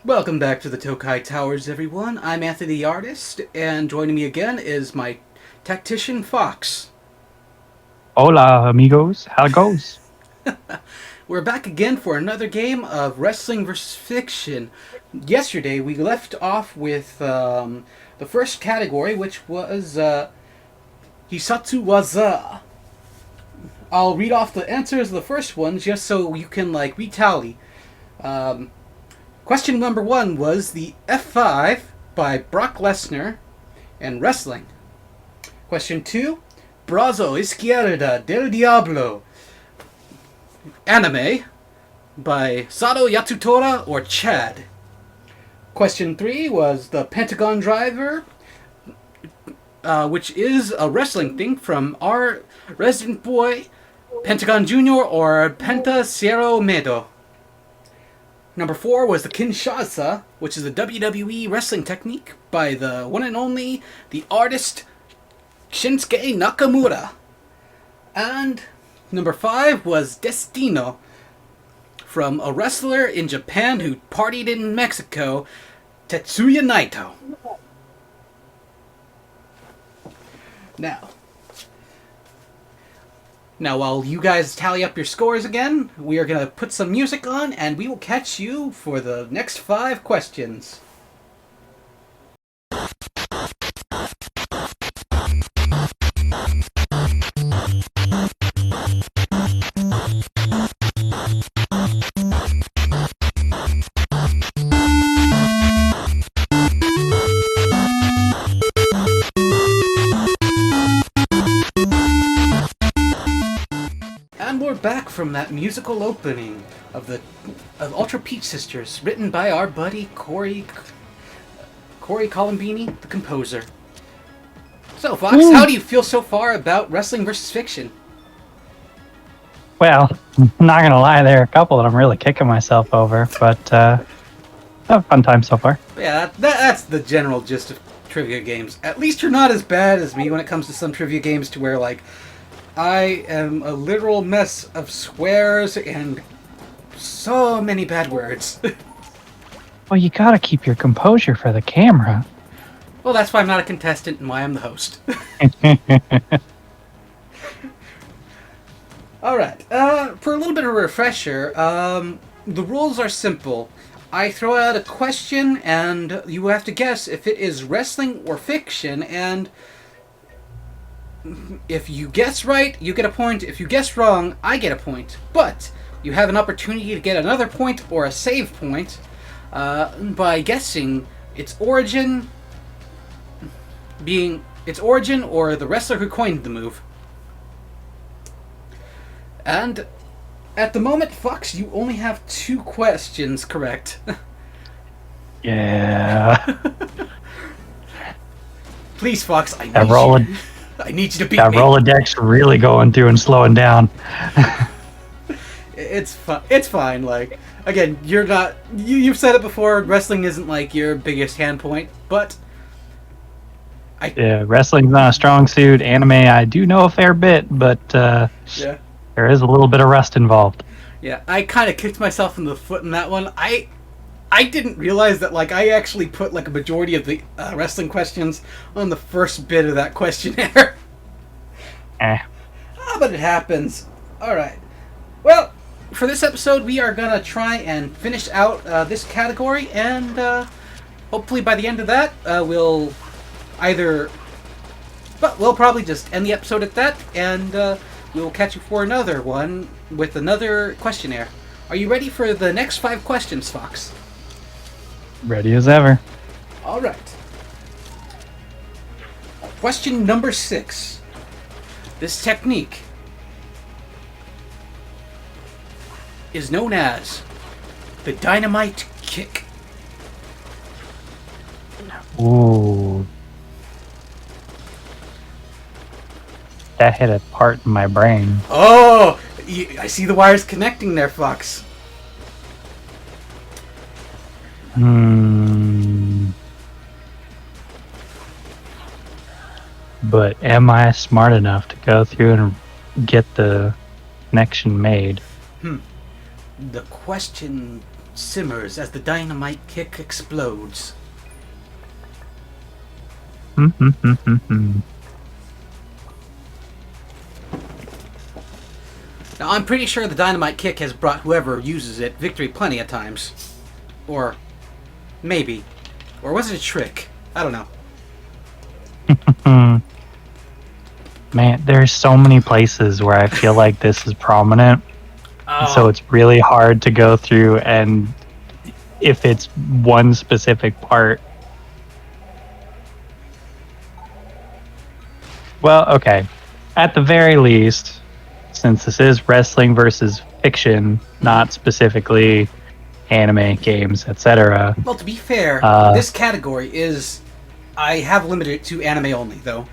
Welcome back to the Tokai Towers, everyone. I'm Anthony the Artist, and joining me again is my tactician Fox. Hola, amigos. How it goes? We're back again for another game of Wrestling vs. Fiction. Yesterday, we left off with the first category, which was Hissatsu Waza. I'll read off the answers of the first one just so you can, retally. Um, Question number one was the F5 by Brock Lesnar and wrestling. Question two, Brazo, Izquierda, del Diablo, anime by Sado, Yatsutora, or Chad. Question three was the Pentagon Driver, which is a wrestling thing from our resident boy, Pentagon Jr. or Penta Cero Medo. Number four was the Kinshasa, which is a WWE wrestling technique by the one and only, the artist Shinsuke Nakamura. And number five was Destino, from a wrestler in Japan who partied in Mexico, Tetsuya Naito. Now, while you guys tally up your scores again, we are going to put some music on and we will catch you for the next 5 questions. Back from that musical opening of Ultra Peach Sisters, written by our buddy Corey Columbini, the composer. So, Fox, how do you feel so far about Wrestling vs. Fiction? Well, I'm not gonna lie, there are a couple that I'm really kicking myself over, but a fun time so far. Yeah, that's the general gist of trivia games. At least you're not as bad as me when it comes to some trivia games, to where I am a literal mess of swears and so many bad words. Well, you gotta keep your composure for the camera. Well, that's why I'm not a contestant and why I'm the host. Alright, for a little bit of a refresher, the rules are simple. I throw out a question and you have to guess if it is wrestling or fiction, and if you guess right, you get a point. If you guess wrong, I get a point. But you have an opportunity to get another point or a save point by guessing its origin or the wrestler who coined the move. And at the moment, Fox, you only have 2 questions correct. Yeah. Please, Fox, I need you to beat me. That Rolodex really going through and slowing down. It's fine. Again, you're not. You've said it before. Wrestling isn't your biggest hand point, but yeah, wrestling's not a strong suit. Anime, I do know a fair bit, but yeah, there is a little bit of rust involved. Yeah, I kind of kicked myself in the foot in that one. I didn't realize that I actually put a majority of the wrestling questions on the first bit of that questionnaire. But it happens. Alright. Well, for this episode, we are going to try and finish out this category, and hopefully by the end of that, we'll probably just end the episode at that, and we'll catch you for another one with another questionnaire. Are you ready for the next 5 questions, Fox? Ready as ever. Alright. Question number 6. This technique is known as the Dynamite Kick. Ooh. That hit a part in my brain. Oh! I see the wires connecting there, Fox. But am I smart enough to go through and get the connection made? The question simmers as the dynamite kick explodes. Now, I'm pretty sure the dynamite kick has brought whoever uses it victory plenty of times. Or maybe. Or was it a trick? I don't know. Man, there's so many places where I feel like this is prominent. Oh. So it's really hard to go through and if it's one specific part. Well, okay. At the very least, since this is wrestling versus fiction, not specifically anime, games, etc. Well, to be fair, this category is... I have limited it to anime only, though.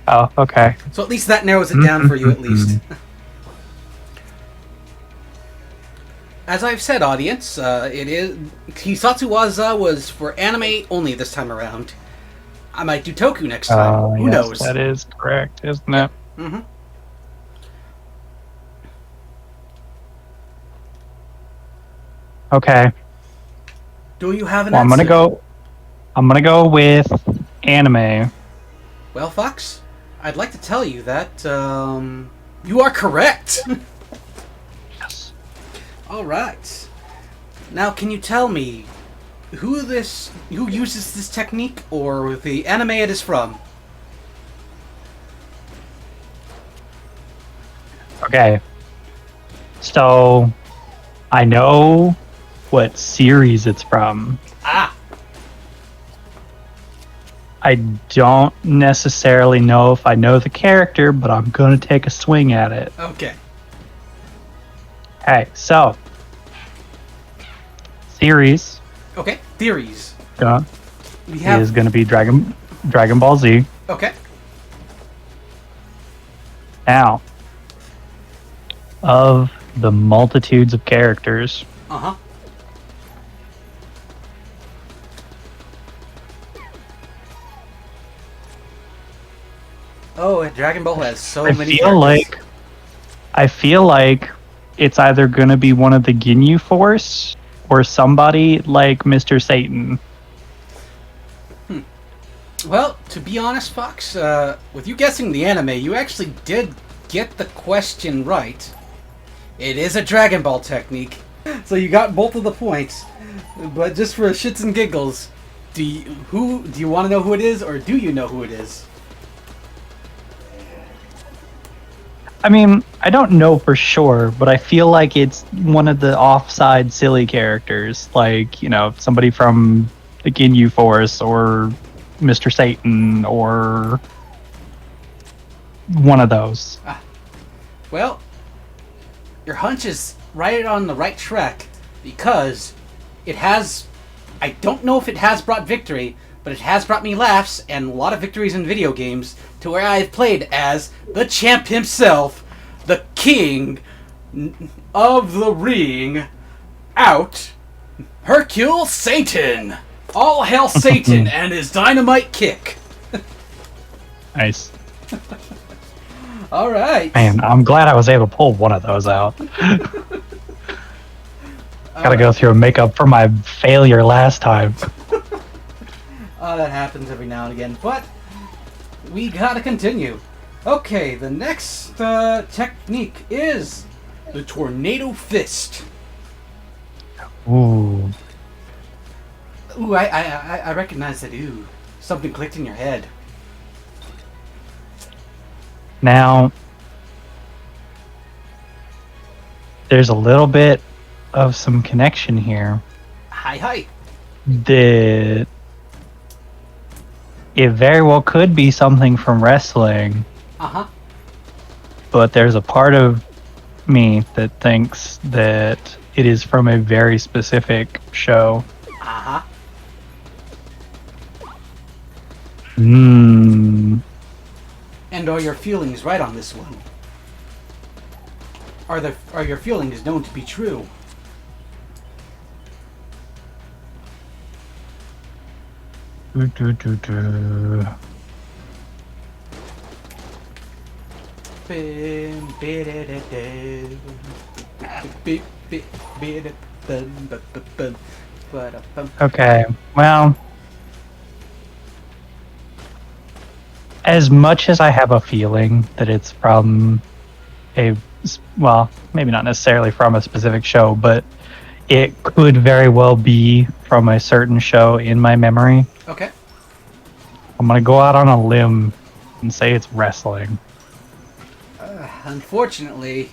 Oh, okay. So at least that narrows it down for you, at least. As I've said, audience, it is... Hissatsu Waza was for anime only this time around. I might do Toku next time. Who knows? That is correct, isn't it? Mm-hmm. Okay. Do you have an Well, answer? I'm gonna go with anime. Well, Fox, I'd like to tell you that you are correct. Yes. All right. Now, can you tell me who uses this technique or the anime it is from? Okay. So I know what series it's from. Ah. I don't necessarily know if I know the character, but I'm going to take a swing at it. Okay. Okay, so series Okay. Theories. We is going to be Dragon Ball Z. Okay. Now, of the multitudes of characters, Uh-huh. Oh, and Dragon Ball has so many characters. I feel like it's either going to be one of the Ginyu Force or somebody like Mr. Satan. Well, to be honest, Fox, with you guessing the anime, you actually did get the question right. It is a Dragon Ball technique. So you got both of the points. But just for shits and giggles, do you want to know who it is, or do you know who it is? I mean, I don't know for sure, but I feel like it's one of the offside silly characters, like, you know, somebody from the Ginyu Force or Mr. Satan or one of those. Well, your hunch is right on the right track, because it has... I don't know if it has brought victory, but it has brought me laughs and a lot of victories in video games, to where I've played as the champ himself, the king of the ring, out, Hercule Satan! All hail Satan and his dynamite kick! Nice. Alright. Man, I'm glad I was able to pull one of those out. Gotta go through and make up for my failure last time. Oh, that happens every now and again, but we gotta continue. Okay, the next technique is the Tornado Fist. Ooh. Ooh, I recognize that. Ooh, something clicked in your head. Now, there's a little bit of some connection here. Hi. That it very well could be something from wrestling. Uh-huh. But there's a part of me that thinks that it is from a very specific show. Uh-huh. Hmm. And are your feelings right on this one? Are your feelings known to be true? Okay, well, as much as I have a feeling that it's from well, maybe not necessarily from a specific show, but it could very well be from a certain show in my memory. Okay. I'm gonna go out on a limb and say it's wrestling. Unfortunately,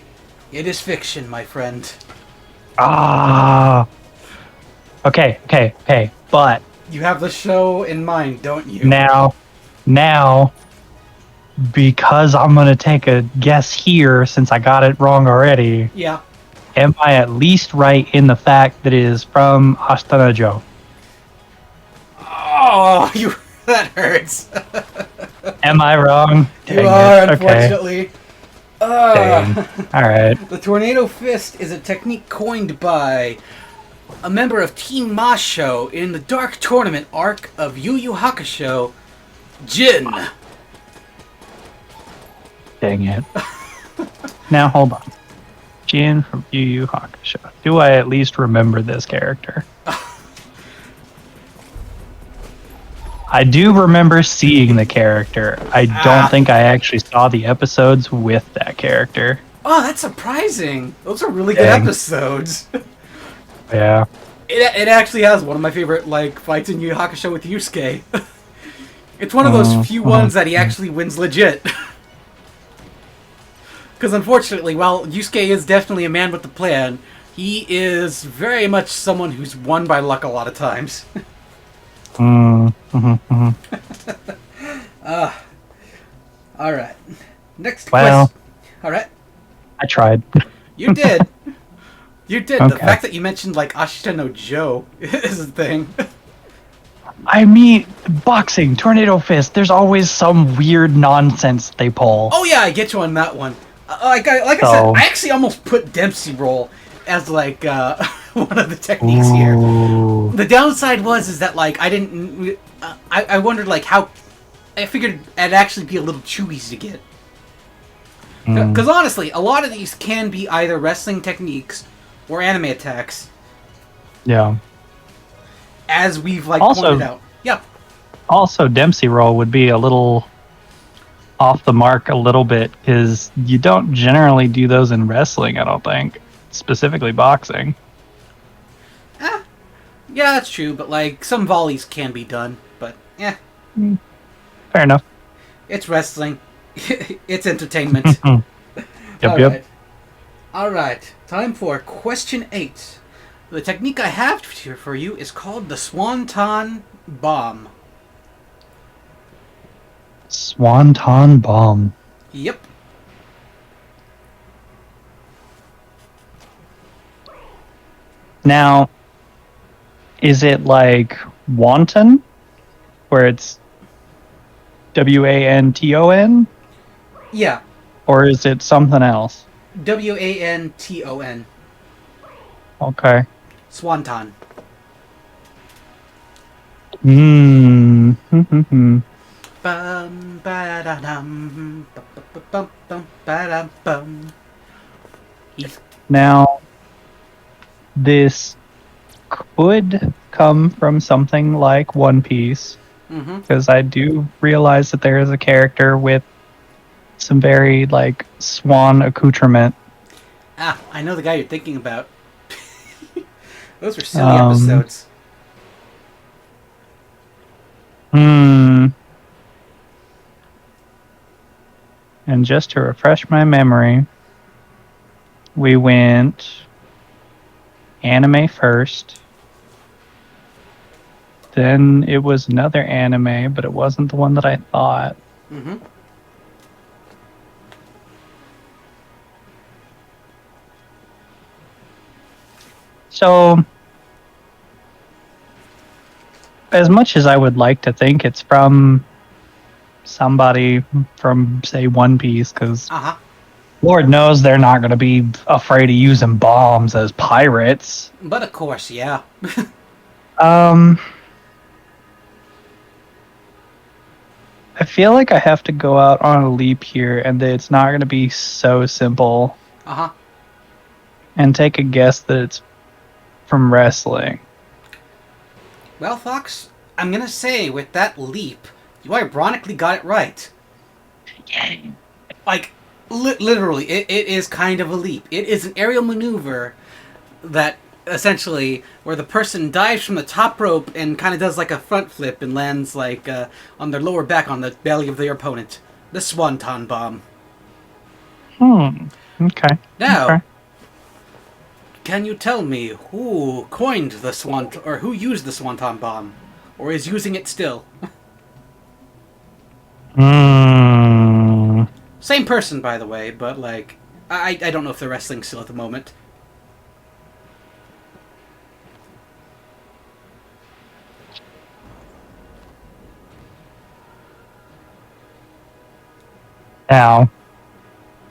it is fiction, my friend. Ah. Okay, but You have the show in mind, don't you? now, because I'm gonna take a guess here since I got it wrong already. Yeah. Am I at least right in the fact that it is from Astana Joe? Oh, that hurts. Am I wrong? You Dang are, it. unfortunately. Dang. Alright. The Tornado Fist is a technique coined by a member of Team Masho in the Dark Tournament arc of Yu Yu Hakusho, Jin. Dang it. Now, hold on. Jin from Yu Yu Hakusho. Do I at least remember this character? I do remember seeing the character. I don't think I actually saw the episodes with that character. Oh, that's surprising. Those are really good Dang. episodes. Yeah. It actually has one of my favorite fights in Yu Yu Hakusho with Yusuke. It's one of those few ones that he actually wins legit. Because unfortunately, while Yusuke is definitely a man with a plan, he is very much someone who's won by luck a lot of times. Alright. Next Well, question. Alright. I tried. You did. You did. Okay. The fact that you mentioned Ashita no Joe is a thing. I mean, boxing, Tornado Fist, there's always some weird nonsense they pull. Oh yeah, I get you on that one. I said, I actually almost put Dempsey roll as one of the techniques here. The downside is that I didn't. I wondered how. I figured it'd actually be a little too easy to get. Because honestly, a lot of these can be either wrestling techniques or anime attacks. Yeah. As we've pointed out. Yeah. Also, Dempsey roll would be a little off the mark a little bit because you don't generally do those in wrestling, I don't think. Specifically boxing. Yeah, that's true, but some volleys can be done, but yeah. Fair enough. It's wrestling. It's entertainment. Yep. Alright, time for question 8. The technique I have here for you is called the Swanton Bomb. Swanton Bomb. Yep. Now, is it like Wanton? Where it's Wanton? Yeah. Or is it something else? Wanton. Okay. Swanton. Bum, ba-da-dum, bum, ba-da-bum. Now, this could come from something like One Piece, because I do realize that there is a character with some very swan accoutrement. I know the guy you're thinking about. Those were silly episodes. And just to refresh my memory, we went anime first. Then it was another anime, but it wasn't the one that I thought. So, as much as I would like to think it's from somebody from, say, One Piece, because Lord knows they're not going to be afraid of using bombs as pirates. But of course, yeah. I feel like I have to go out on a leap here, and that it's not going to be so simple. And take a guess that it's from wrestling. Well, Fox, I'm gonna say with that leap, you ironically got it right. Like, literally, it is kind of a leap. It is an aerial maneuver that essentially where the person dives from the top rope and kind of does like a front flip and lands like on their lower back on the belly of their opponent. The Swanton bomb. Okay. Now, Okay. can you tell me who coined the Swanton, or who used the Swanton bomb, or is using it still? Same person, by the way, but like I don't know if they're wrestling still at the moment. Now,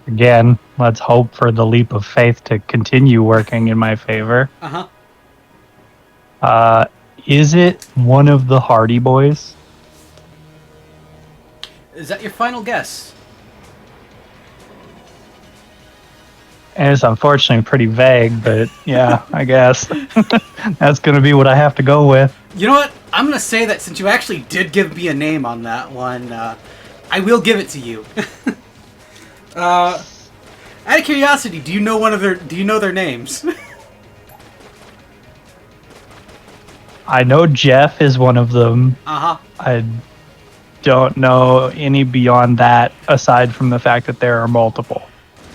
again, let's hope for the leap of faith to continue working in my favor. Is it one of the Hardy Boys? Is that your final guess? And it's unfortunately pretty vague, but yeah, I guess. That's going to be what I have to go with. You know what? I'm going to say that since you actually did give me a name on that one, I will give it to you. Out of curiosity, do you know their names? I know Jeff is one of them. Uh-huh. I don't know any beyond that, aside from the fact that there are multiple.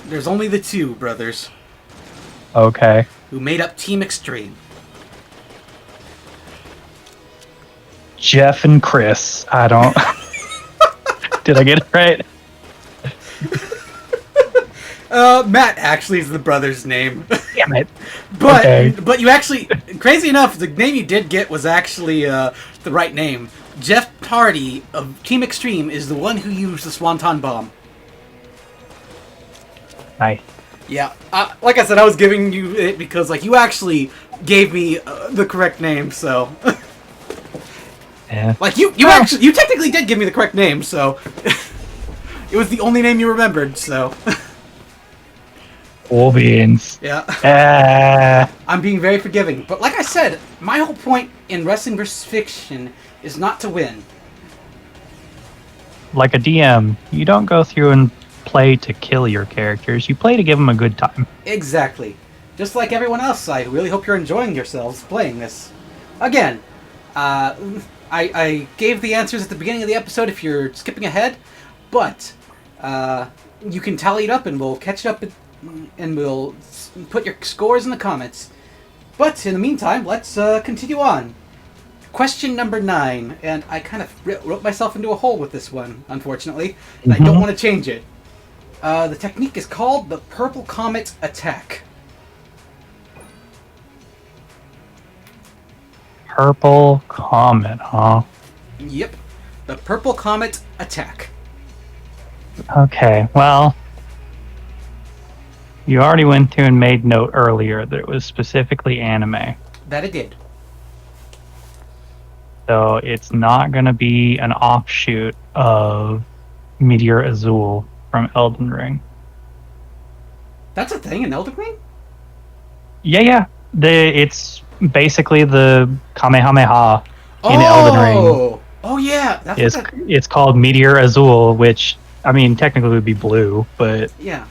There's only the two brothers. Okay. Who made up Team Extreme. Jeff and Chris. I don't... Did I get it right? Matt actually is the brother's name. Damn it. But Okay. But you actually, crazy enough, the name you did get was actually the right name. Jeff Hardy of Team Extreme is the one who used the Swanton bomb. Nice. Yeah, like I said, I was giving you it because like you actually gave me the correct name, so Yeah. like you technically did give me the correct name, so it was the only name you remembered, so Cool beans. yeah. I'm being very forgiving, but like I said, my whole point in wrestling versus fiction is not to win. Like a DM, you don't go through and play to kill your characters. You play to give them a good time. Exactly. Just like everyone else, I really hope you're enjoying yourselves playing this. Again, I gave the answers at the beginning of the episode if you're skipping ahead, but you can tally it up and we'll catch it up and we'll put your scores in the comments. But in the meantime, let's continue on. Question number 9, and I kind of wrote myself into a hole with this one, unfortunately, and I don't want to change it. The technique is called the Purple Comet Attack. Purple Comet, huh? Yep. The Purple Comet Attack. Okay, well, you already went through and made note earlier that it was specifically anime. That it did. So it's not going to be an offshoot of Meteor Azul from Elden Ring. That's a thing in Elden Ring? Yeah. It's basically the Kamehameha in Elden Ring. Oh yeah. It's called Meteor Azul, which, I mean, technically would be blue, but, yeah.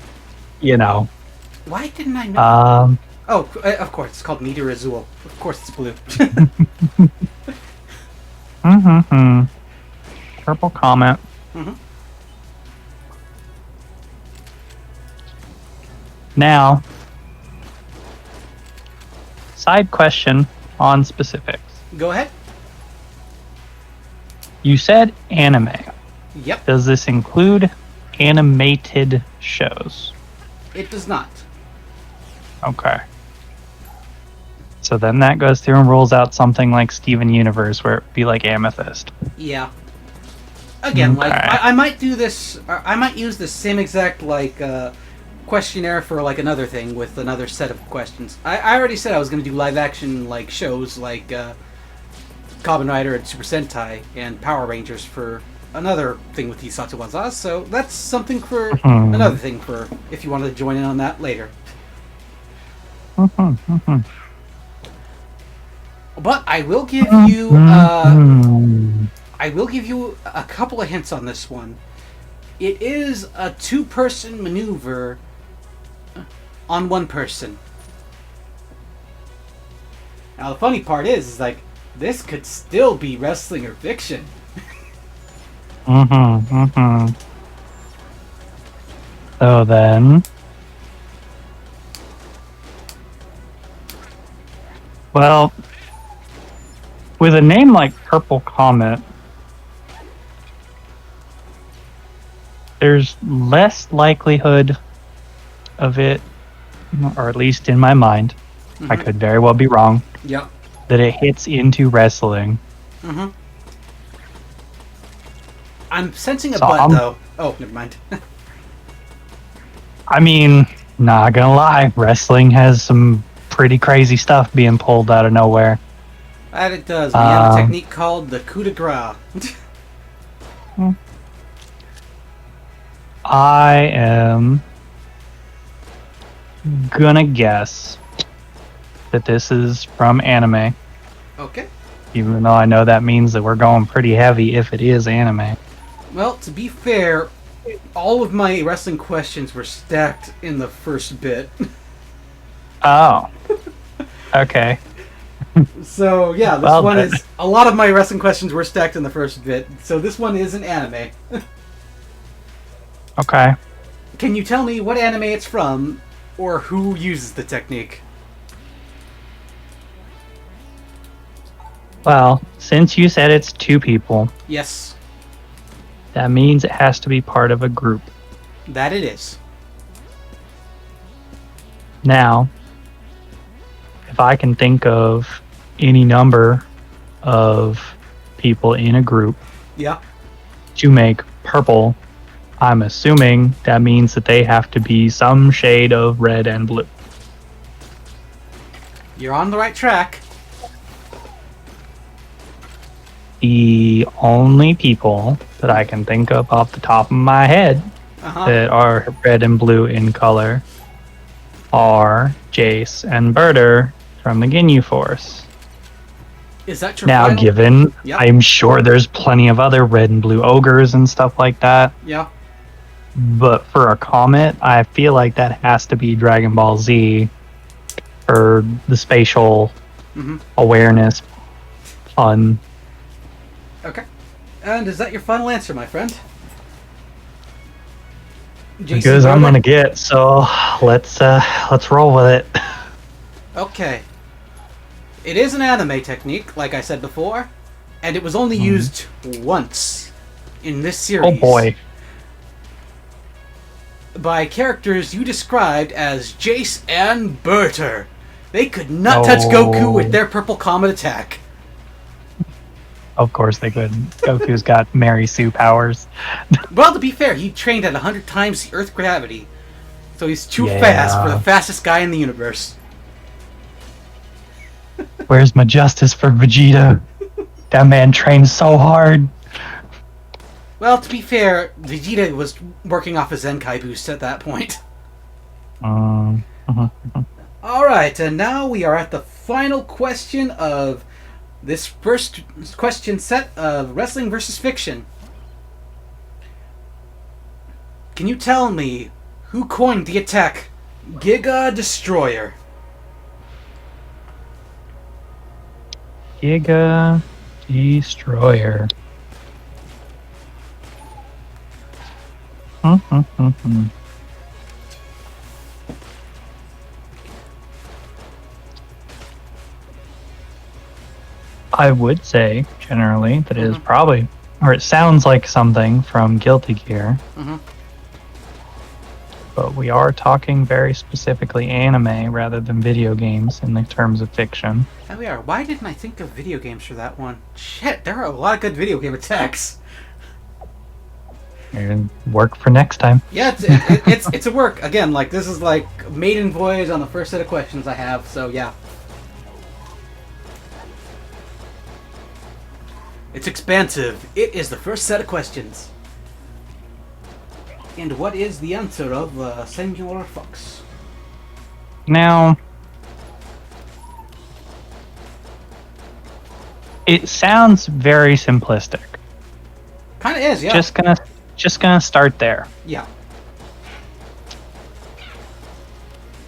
you know. Why didn't I know? Oh, of course. It's called Meteor Azul. Of course it's blue. Purple Comet. Now, side question on specifics. Go ahead. You said anime. Yep. Does this include animated shows? It does not. Okay. So then that goes through and rules out something like Steven Universe, where it would be like Amethyst. Yeah. Again, Okay. like I might do this. I might use the same exact like questionnaire for like another thing with another set of questions. I already said I was going to do live action like shows like Kamen Rider and Super Sentai and Power Rangers for another thing with Hissatsu Waza. So that's something for another thing for if you want to join in on that later. But I will give you I will give you a couple of hints on this one. It is a two-person maneuver on one person. Now the funny part is like this could still be wrestling or fiction. So then, well, with a name like Purple Comet, there's less likelihood of it, or at least in my mind, I could very well be wrong, Yeah. that it hits into wrestling. I'm sensing a So butt though. Oh, never mind. I mean, not gonna lie, wrestling has some pretty crazy stuff being pulled out of nowhere. That it does. We have a technique called the coup de grace. I am gonna guess that this is from anime, Okay. even though I know that means that we're going pretty heavy if it is anime. Well, to be fair, all of my wrestling questions were stacked in the first bit. Oh. Okay. So, yeah, this Well, one then. is... A lot of my wrestling questions were stacked in the first bit, so this one is an anime. Okay. Can you tell me what anime it's from, or who uses the technique? Well, since you said it's two people, Yes, that means it has to be part of a group. that it is. Now, if I can think of any number of people in a group Yeah. to make purple, I'm assuming that means that they have to be some shade of red and blue. You're on the right track. The only people that I can think of off the top of my head that are red and blue in color are Jace and Birder from the Ginyu Force. Is that your Now, final... given Yep. I'm sure there's plenty of other red and blue ogres and stuff like that, Yeah. but for a Comet, I feel like that has to be Dragon Ball Z for the spatial awareness fun. Okay. And is that your final answer, my friend? As good as I'm gonna get, so let's roll with it. Okay. It is an anime technique, like I said before, and it was only used once in this series. Oh boy. By characters you described as Jace and Berter. They could not touch Goku with their purple comet attack. Of course they could. Goku's got Mary Sue powers. Well, to be fair, he trained at 100 times the Earth gravity, so he's too Yeah. fast for the fastest guy in the universe. Where's my justice for Vegeta? That man trained so hard. Well, to be fair, Vegeta was working off his Zenkai boost at that point. Alright, and now we are at the final question of this first question set of Wrestling versus Fiction. Can you tell me who coined the attack Giga Destroyer? Giga Destroyer. I would say, generally, that it is probably, or it sounds like something from Guilty Gear. But we are talking very specifically anime rather than video games in the terms of fiction. There we are. Why didn't I think of video games for that one? Shit, there are a lot of good video game attacks. And work for next time. Yeah, it's a work. Again, like, this is like maiden voyage on the first set of questions I have, so yeah. It's expansive. It is the first set of questions. And what is the answer of Senor Fox? Now, It sounds very simplistic. Kind of is, yeah. Just gonna start there. Yeah.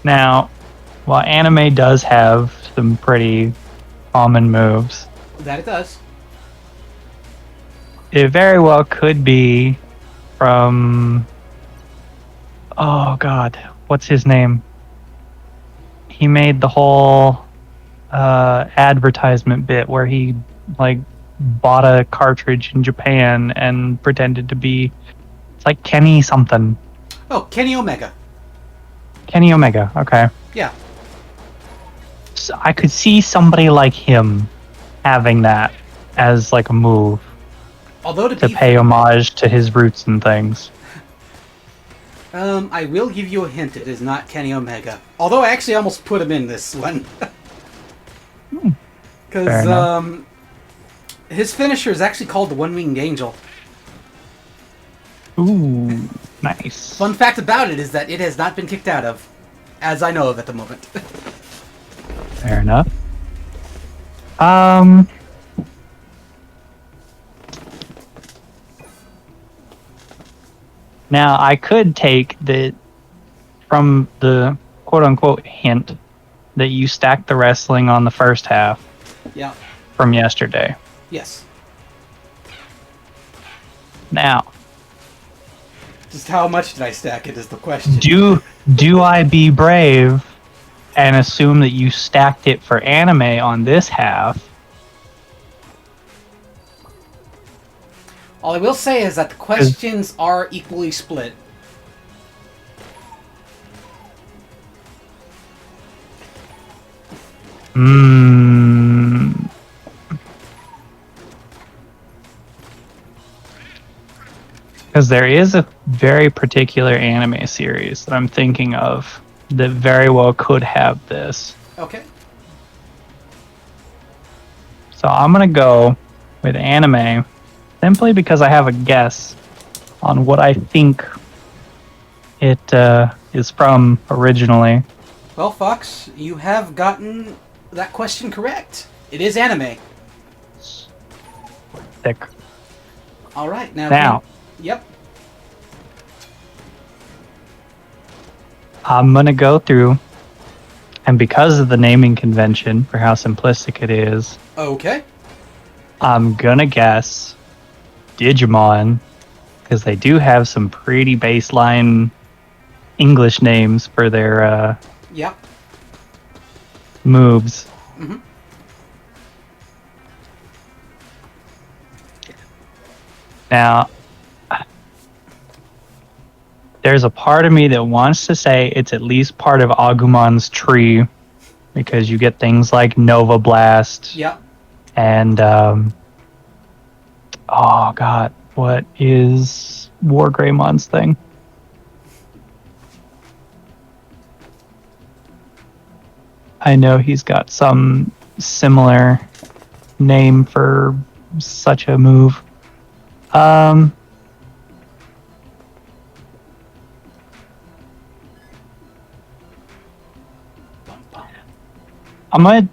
Now, while anime does have some pretty common moves, That it does. it very well could be from... Oh god, what's his name? He made the whole advertisement bit where he like bought a cartridge in Japan and pretended to be... It's like Kenny something. Oh, Kenny Omega. Kenny Omega, okay. Yeah. So I could see somebody like him having that as like a move Although to pay homage to his roots and things. I will give you a hint. It is not Kenny Omega. Although I actually almost put him in this one. Because his finisher is actually called the One-Winged Angel. Ooh, nice. Fun fact about it is that it has not been kicked out of, as I know of at the moment. Fair enough. Now, I could take the from the quote-unquote hint that you stacked the wrestling on the first half Yeah. from yesterday. Yes. Now, Just how much did I stack it is the question. do I be brave and assume that you stacked it for anime on this half? All I will say is that the questions are equally split. Because there is a very particular anime series that I'm thinking of that very well could have this. Okay. So I'm going to go with anime simply because I have a guess on what I think it is from originally. Well, Fox, you have gotten that question correct. It is anime. Thick. All right, Now, yep. I'm going to go through, and because of the naming convention for how simplistic it is, Okay. I'm going to guess Digimon, because they do have some pretty baseline English names for their Yep. moves. Mm-hmm. Now, there's a part of me that wants to say it's at least part of Agumon's tree, because you get things like Nova Blast Yep. and oh god, what is War Greymon's thing? I know he's got some similar name for such a move. I might.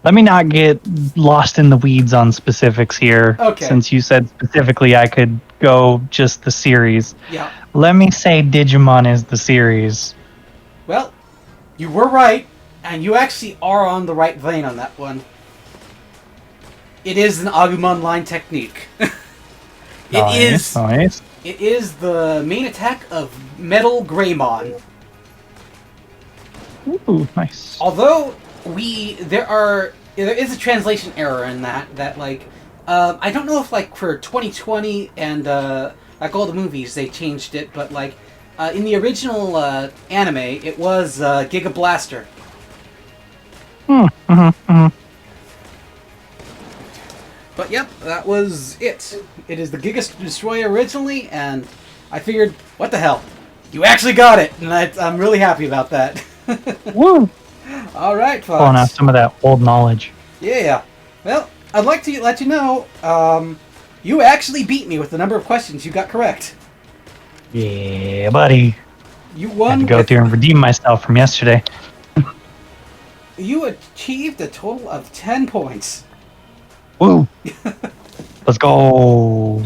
Let me not get lost in the weeds on specifics here. Okay. Since you said specifically I could go just the series. Yeah. Let me say Digimon is the series. Well, you were right, and you actually are on the right vein on that one. It is an Agumon line technique. Nice. It is the main attack of Metal Greymon. Ooh, nice. Although there is a translation error in that like I don't know if like for 2020 and like all the movies they changed it, but like in the original anime it was Giga Blaster. But yep, that was it. It is the Giga Destroyer originally, and I figured, what the hell? You actually got it, and I'm really happy about that. Woo! All right, folks. Pulling out some of that old knowledge. Yeah. Well, I'd like to let you know, you actually beat me with the number of questions you got correct. Yeah, buddy. You won. Had to go through and redeem myself from yesterday. You achieved a total of 10 points. Woo! Let's go.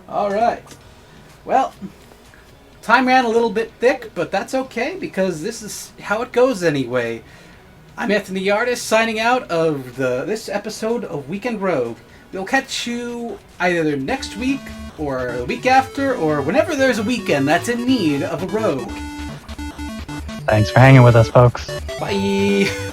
All right. Well, time ran a little bit thick, but that's okay because this is how it goes anyway. I'm Anthony Yardis signing out of this episode of Weekend Rogue. We'll catch you either next week or the week after or whenever there's a weekend that's in need of a rogue. Thanks for hanging with us, folks. Bye!